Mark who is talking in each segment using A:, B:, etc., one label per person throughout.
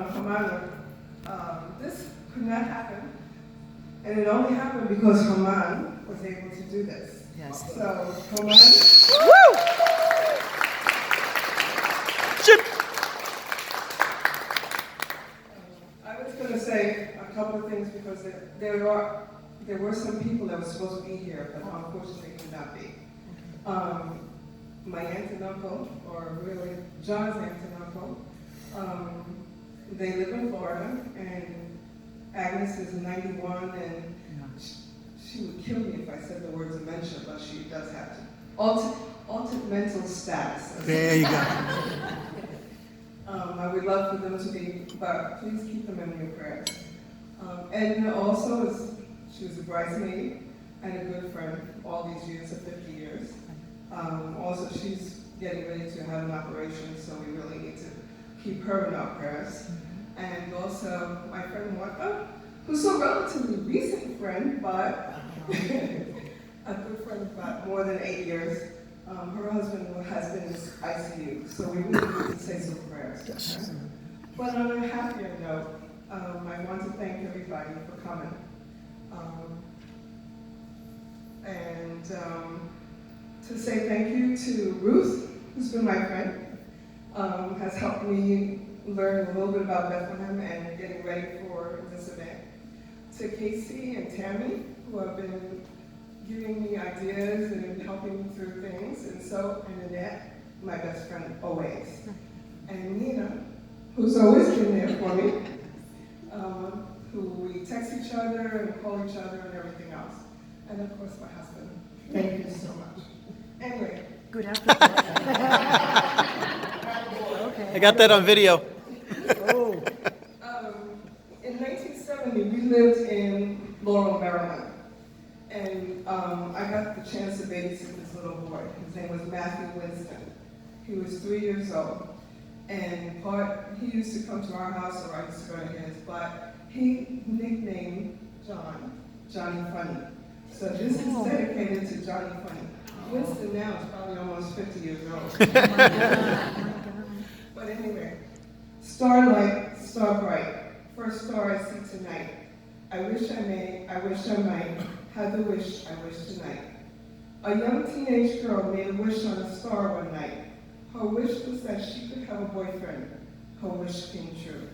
A: Herman, this could not happen, and it only happened because Herman was able to do this.
B: Yes.
A: So, Herman.
B: Woo! Chip.
A: I was going to say a couple of things because there were some people that were supposed to be here, but unfortunately could not be. My aunt and uncle, or really John's aunt and uncle, they live in Florida, and Agnes is 91, and she would kill me if I said the word dementia, but she does have to. Altered mental status.
B: There you go.
A: I would love for them to be, but please keep them in your prayers. Edna also she was a bridesmaid and a good friend all these years, 50 years. Also, she's getting ready to have an operation, so we really need to keep her in our prayers. And also, my friend Martha, who's a relatively recent friend, but a good friend of about more than 8 years. Her husband has been in ICU, so we really need to say some prayers.
B: Yes.
A: Okay? But on a happier note, I want to thank everybody for coming. And to say thank you to Ruth, who's been my friend, has helped me learn a little bit about Bethlehem and getting ready for this event. To Casey and Tammy, who have been giving me ideas and helping me through things, and Annette, my best friend always. And Nina, who's always been there for me, who we text each other and call each other and everything else. And of course, my husband. Thank you so much. Anyway.
B: Good afternoon. Okay. I got that on video. Oh.
A: In 1970, we lived in Laurel, Maryland. And I got the chance to babysit this little boy. His name was Matthew Winston. He was 3 years old. And he used to come to our house, or I used to go to his, but he nicknamed Johnny Funny. So this is dedicated to Johnny Funny. Winston now is probably almost 50 years old. But anyway, starlight, star bright, first star I see tonight. I wish I might, have the wish I wish tonight. A young teenage girl made a wish on a star one night. Her wish was that she could have a boyfriend. Her wish came true.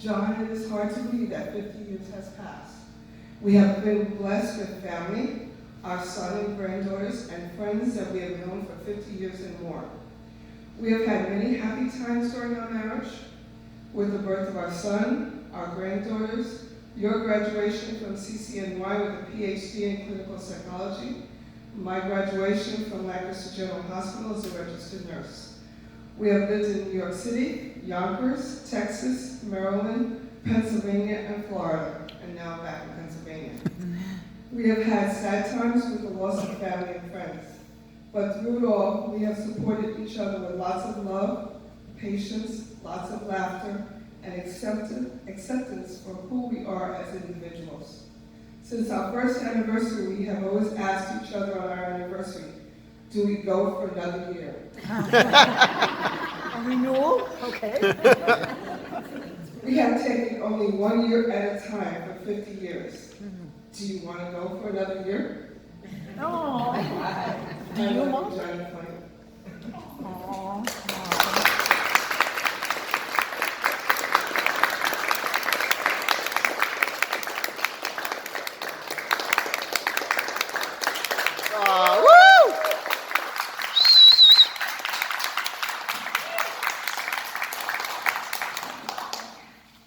A: John, it is hard to believe that 50 years has passed. We have been blessed with family, our son and granddaughters, and friends that we have known for 50 years and more. We have had many happy times during our marriage, with the birth of our son, our granddaughters, your graduation from CCNY with a PhD in clinical psychology, my graduation from Lancaster General Hospital as a registered nurse. We have lived in New York City, Yonkers, Texas, Maryland, Pennsylvania, and Florida, and now back in Pennsylvania. We have had sad times with the loss of family and friends, but through it all, we have supported each other with lots of love, patience, lots of laughter, and acceptance for who we are as individuals. Since our first anniversary, we have always asked each other on our anniversary, do we go for another year?
B: A renewal? Okay.
A: We have taken only 1 year at a time for 50 years. Do you want to go for another year?
B: No. Do you want?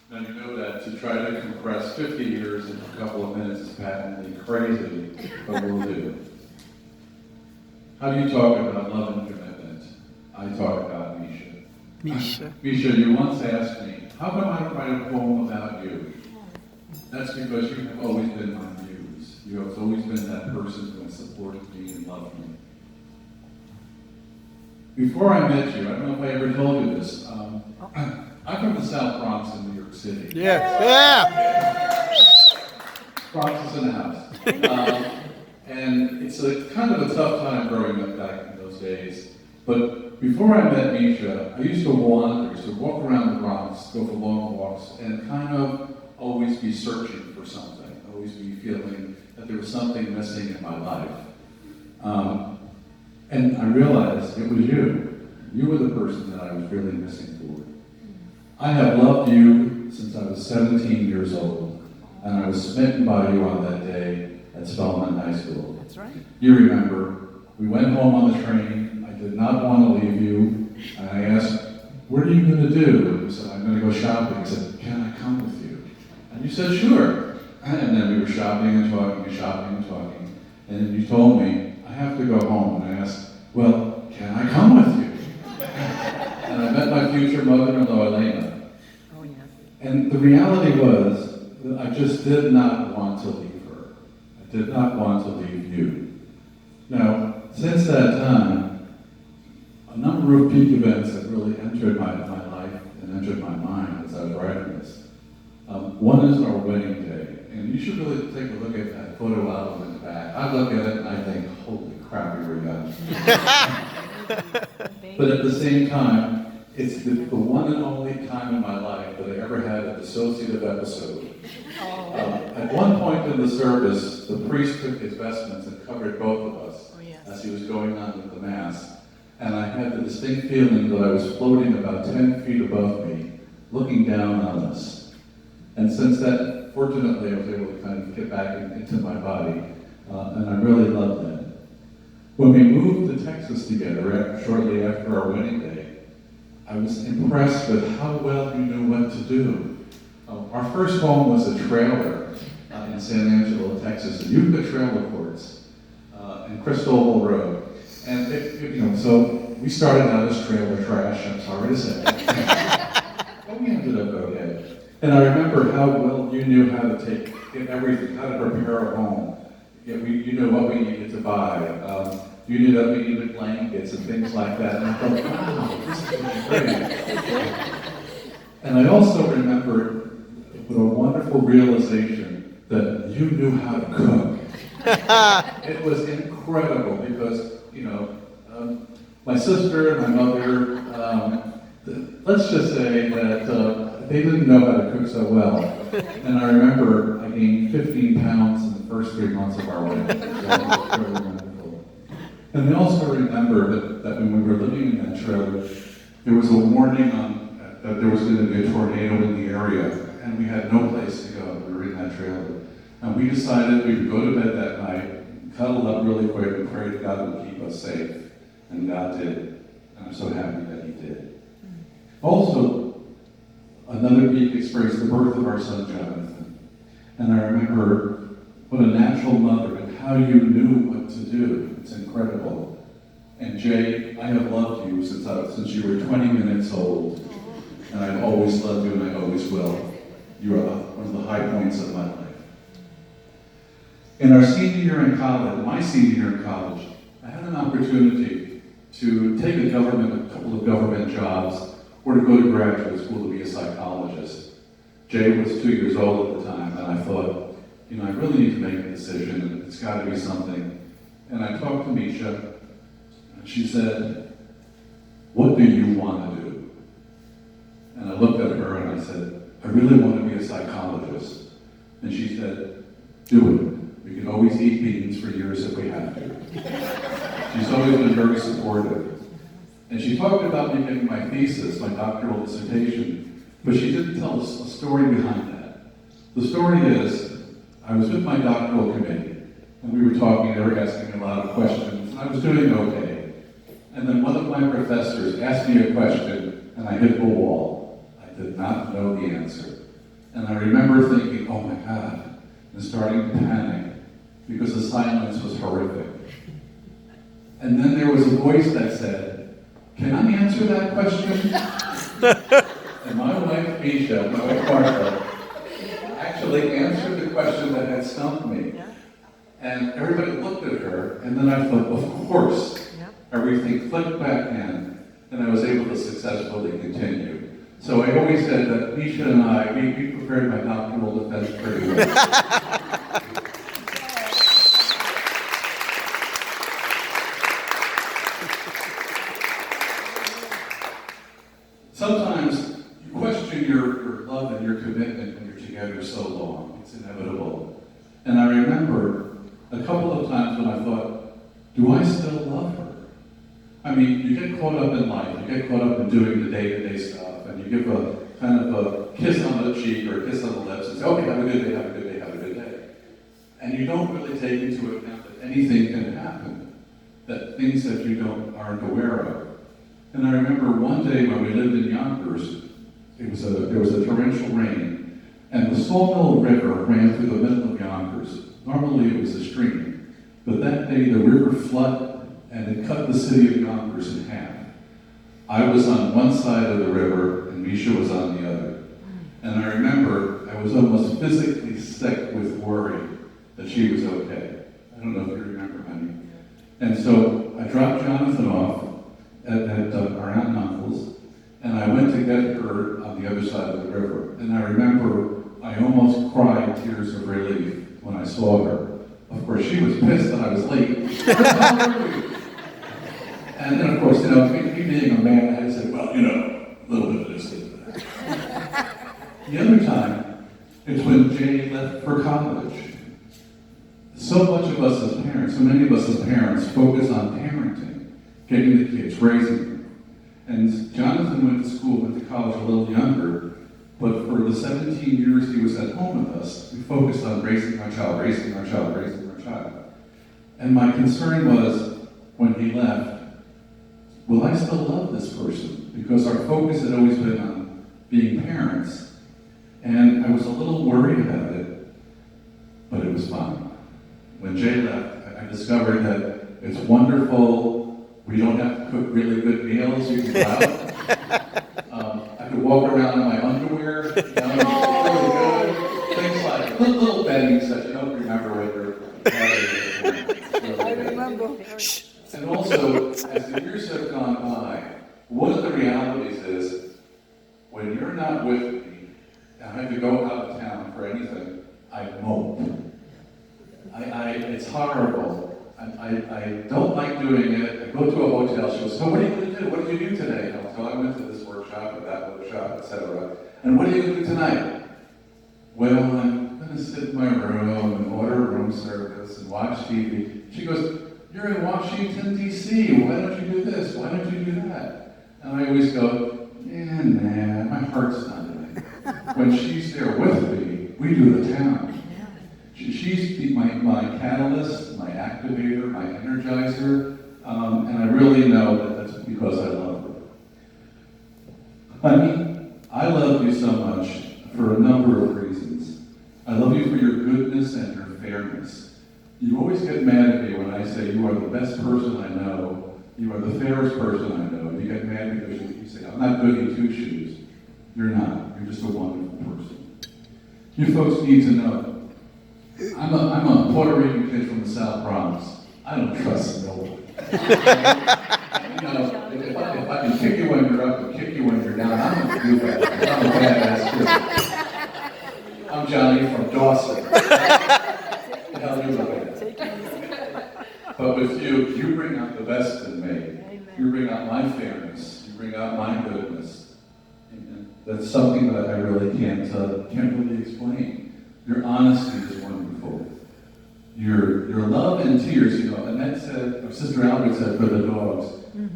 C: Now you know that to try to compress 50 years into a couple of minutes is patently crazy, but we'll do. How do you talk about love and commitment? I talk about Misha.
B: Misha.
C: Misha, you once asked me, how come I don't write a poem about you? That's because you have always been my muse. You have always been that person who has supported me and loved me. Before I met you, I don't know if I ever told you this, I'm from the South Bronx in New York City.
B: Yeah.
C: Bronx is in the house. And it's a kind of a tough time growing up back in those days. But before I met Misha, I used to wander, so walk around the Bronx, go for long walks, and kind of always be searching for something, always be feeling that there was something missing in my life. And I realized it was you. You were the person that I was really missing for. I have loved you since I was 17 years old, and I was smitten by you on that day at Spelman High School.
B: That's right.
C: You remember, we went home on the train, I did not want to leave you, and I asked, what are you going to do? And you said, I'm going to go shopping. I said, can I come with you? And you said, sure. And then we were shopping and talking and shopping and talking, and then you told me, I have to go home. And I asked, well, can I come with you? And I met my future mother-in-law, Elena.
B: Oh, yeah.
C: And the reality was that I just did not want to leave her. I did not want to leave you. Now, since that time, a number of peak events have really entered my life and entered my mind as I was writing this. One is our wedding day, and you should really take a look at that photo album in the back. I look at it and I think, holy crap, we were young. But at the same time, it's the one and only time in my life that I ever had a dissociative episode. At one point in the service, the priest took his vestments and covered both of us as he was going on with the Mass. And I had the distinct feeling that I was floating about 10 feet above me, looking down on us. And since that, fortunately, I was able to kind of get back into my body, and I really loved that. When we moved to Texas together, shortly after our wedding day, I was impressed with how well you knew what to do. Our first home was a trailer in San Angelo, Texas, and you put trailer courts in Crystal Road. And so we started out as trailer trash, I'm sorry to say. But we ended up okay. And I remember how well you knew how to get everything, how to prepare a home. You knew what we needed to buy. You knew that we needed blankets and things like that. And I thought, wow, this is really great. And I also remember with a wonderful realization that you knew how to cook. It was incredible because, my sister and my mother, let's just say that they didn't know how to cook so well. And I remember I gained 15 pounds in the first 3 months of our wedding. That was really wonderful. And I also remember that when we were living in that trailer, there was a warning that there was going to be a tornado in the area, and we had no place to go. We were in that trailer. And we decided we would go to bed that night, cuddle up really quick, and pray to God would keep us safe. And God did. And I'm so happy that He did. Also, another peak experience, the birth of our son, Jonathan. And I remember what a natural mother and how you knew what to do. It's incredible. And Jay, I have loved you since you were 20 minutes old. And I've always loved you and I always will. You are one of the high points of my life. In our senior year in college, my senior year in college, I had an opportunity to take a couple of government jobs or to go to graduate school to be a psychologist. Jay was 2 years old at the time, and I thought, I really need to make a decision, and it's got to be something. And I talked to Misha, and she said, what do you want to do? And I looked at her and I said, I really want to be a psychologist. And she said, do it. We can always eat beans for years if we have to. She's always been very supportive. And she talked about me getting my thesis, my doctoral dissertation, but she didn't tell us a story behind that. The story is, I was with my doctoral committee, and we were talking, they were asking me a lot of questions, and I was doing okay. And then one of my professors asked me a question, and I hit the wall. I did not know the answer. And I remember thinking, oh my God, and starting to panic, because the silence was horrific. And then there was a voice that said, can I answer that question? And my wife, Misha, my wife, Martha, actually answered the question that had stumped me. And everybody looked at her, and then I thought, of course. Everything clicked back in, and I was able to successfully continue. So I always said that Misha and I, we prepared my doctoral defense pretty well. love and your commitment when you're together so long. It's inevitable. And I remember a couple of times when I thought, do I still love her? I mean, you get caught up in life, you get caught up in doing the day-to-day stuff, and you give a kind of a kiss on the cheek or a kiss on the lips and say, okay, have a good day, have a good day, have a good day. And you don't really take into account that anything can happen, that things that you aren't aware of. And I remember one day when we lived in Yonkers, there was a torrential rain, and the Sawmill River ran through the middle of Yonkers. Normally it was a stream, but that day the river flooded and it cut the city of Yonkers in half. I was on one side of the river and Misha was on the other. And I remember I was almost physically sick with worry that she was okay. I don't know if you remember, honey. And so I dropped Jonathan off at our aunt and uncle's, and I went to get her on the other side of the river. And I remember I almost cried tears of relief when I saw her. Of course, she was pissed that I was late. And then, of course, me being a man, I had to say, well, a little bit of this, a little bit of that. The other time, it's when Jay left for college. So much of us as parents, so many of us as parents, focus on parenting, getting the kids, raising them. And Jonathan went to school, went to college a little younger, but for the 17 years he was at home with us, we focused on raising our child, raising our child, raising our child. And my concern was, when he left, will I still love this person? Because our focus had always been on being parents. And I was a little worried about it, but it was fine. When Jay left, I discovered that it's wonderful. We don't have to cook really good meals. You can go out. I could walk around in my underwear. Really good. Things like little beddings that you don't remember when you're
B: I remember.
C: And also, as the years have gone by, one of the realities is, when you're not with me, and I have to go out of town for anything, I mope. It's horrible. I don't like doing it. I go to a hotel, she goes, so what are you going to do? What did you do today? I'll tell her, I went to this workshop or that workshop, etc. And what are you going to do tonight? Well, I'm going to sit in my room and order room service and watch TV. She goes, you're in Washington, D.C. Why don't you do this? Why don't you do that? And I always go, nah, my heart's not in it. When she's there with me, we do the town. She's my catalyst, my activator, my energizer, and I really know that that's because I love her. Honey, I love you so much for a number of reasons. I love you for your goodness and your fairness. You always get mad at me when I say you are the best person I know, you are the fairest person I know. You get mad because you say, I'm not goody two-shoes. You're not. You're just a wonderful person. You folks need to know, I'm a Puerto Rican kid from the South Bronx. I don't trust no one. If I can kick you when you're up and kick you when you're down, I'm going to do that. I'm a badass kid. I'm Johnny from Dawson. The hell you look at. But with you bring out the best in me. You bring out my fairness. You bring out my goodness. And that's something that I really can't really explain. Your honesty is wonderful. Your love and tears, Annette said, or Sister Albert said for the dogs,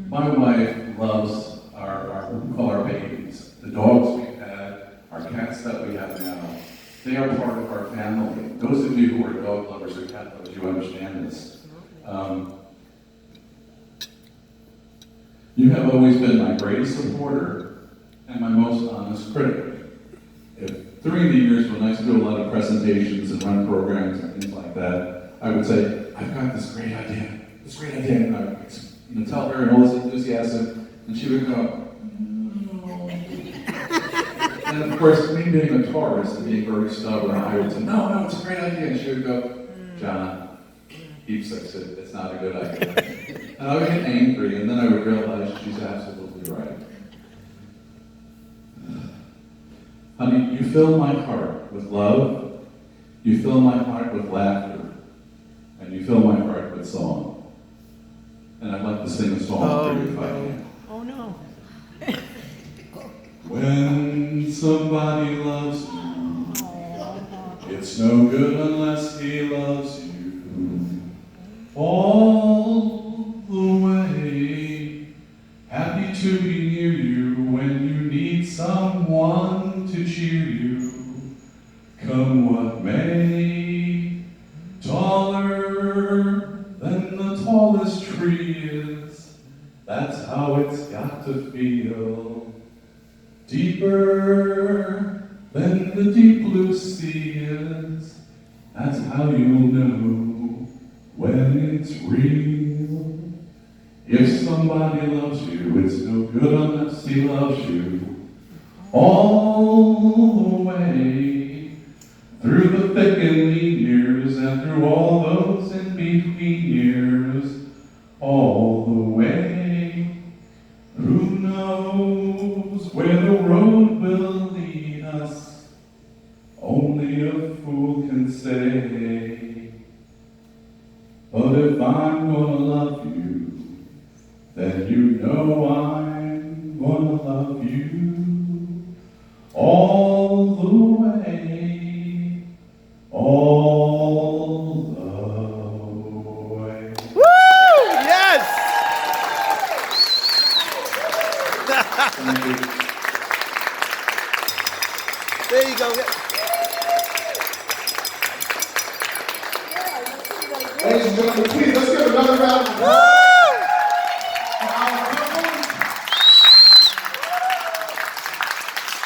C: my wife loves what we call our babies. The dogs we've had, our cats that we have now, they are part of our family. Those of you who are dog lovers or cat lovers, you understand this. You have always been my greatest supporter and my most honest critic. During the years when I used to do a lot of presentations and run programs and things like that, I would say, I've got this great idea, and I would tell her in all this enthusiasm, and she would go, no. And of course, me being a Taurus and being very stubborn, I would say, no, it's a great idea, and she would go, John, keep such it's not a good idea. And I would get angry, and then I would realize she's absolutely right. Honey, you fill my heart with love, you fill my heart with laughter, and you fill my heart with song. And I'd like to sing a song for you if I can.
B: Oh no.
C: When somebody loves you, it's no good unless he loves you all the way. Happy to be near you when you need someone to cheer you. Come what may, taller than the tallest tree is, that's how it's got to feel. Deeper than the deep blue sea is, that's how you'll know when it's real. If somebody loves you, it's no good unless he loves you all the way. Through the thick and lean years and through all those in between years, all the way. Who knows where the road will lead us? Only a fool can say. But if I'm gonna love you, then you know I'm gonna love you all the way, all the way.
B: Woo! Yes!
C: Thank you.
B: There you go.
D: Ladies and gentlemen, please let's give another round of applause.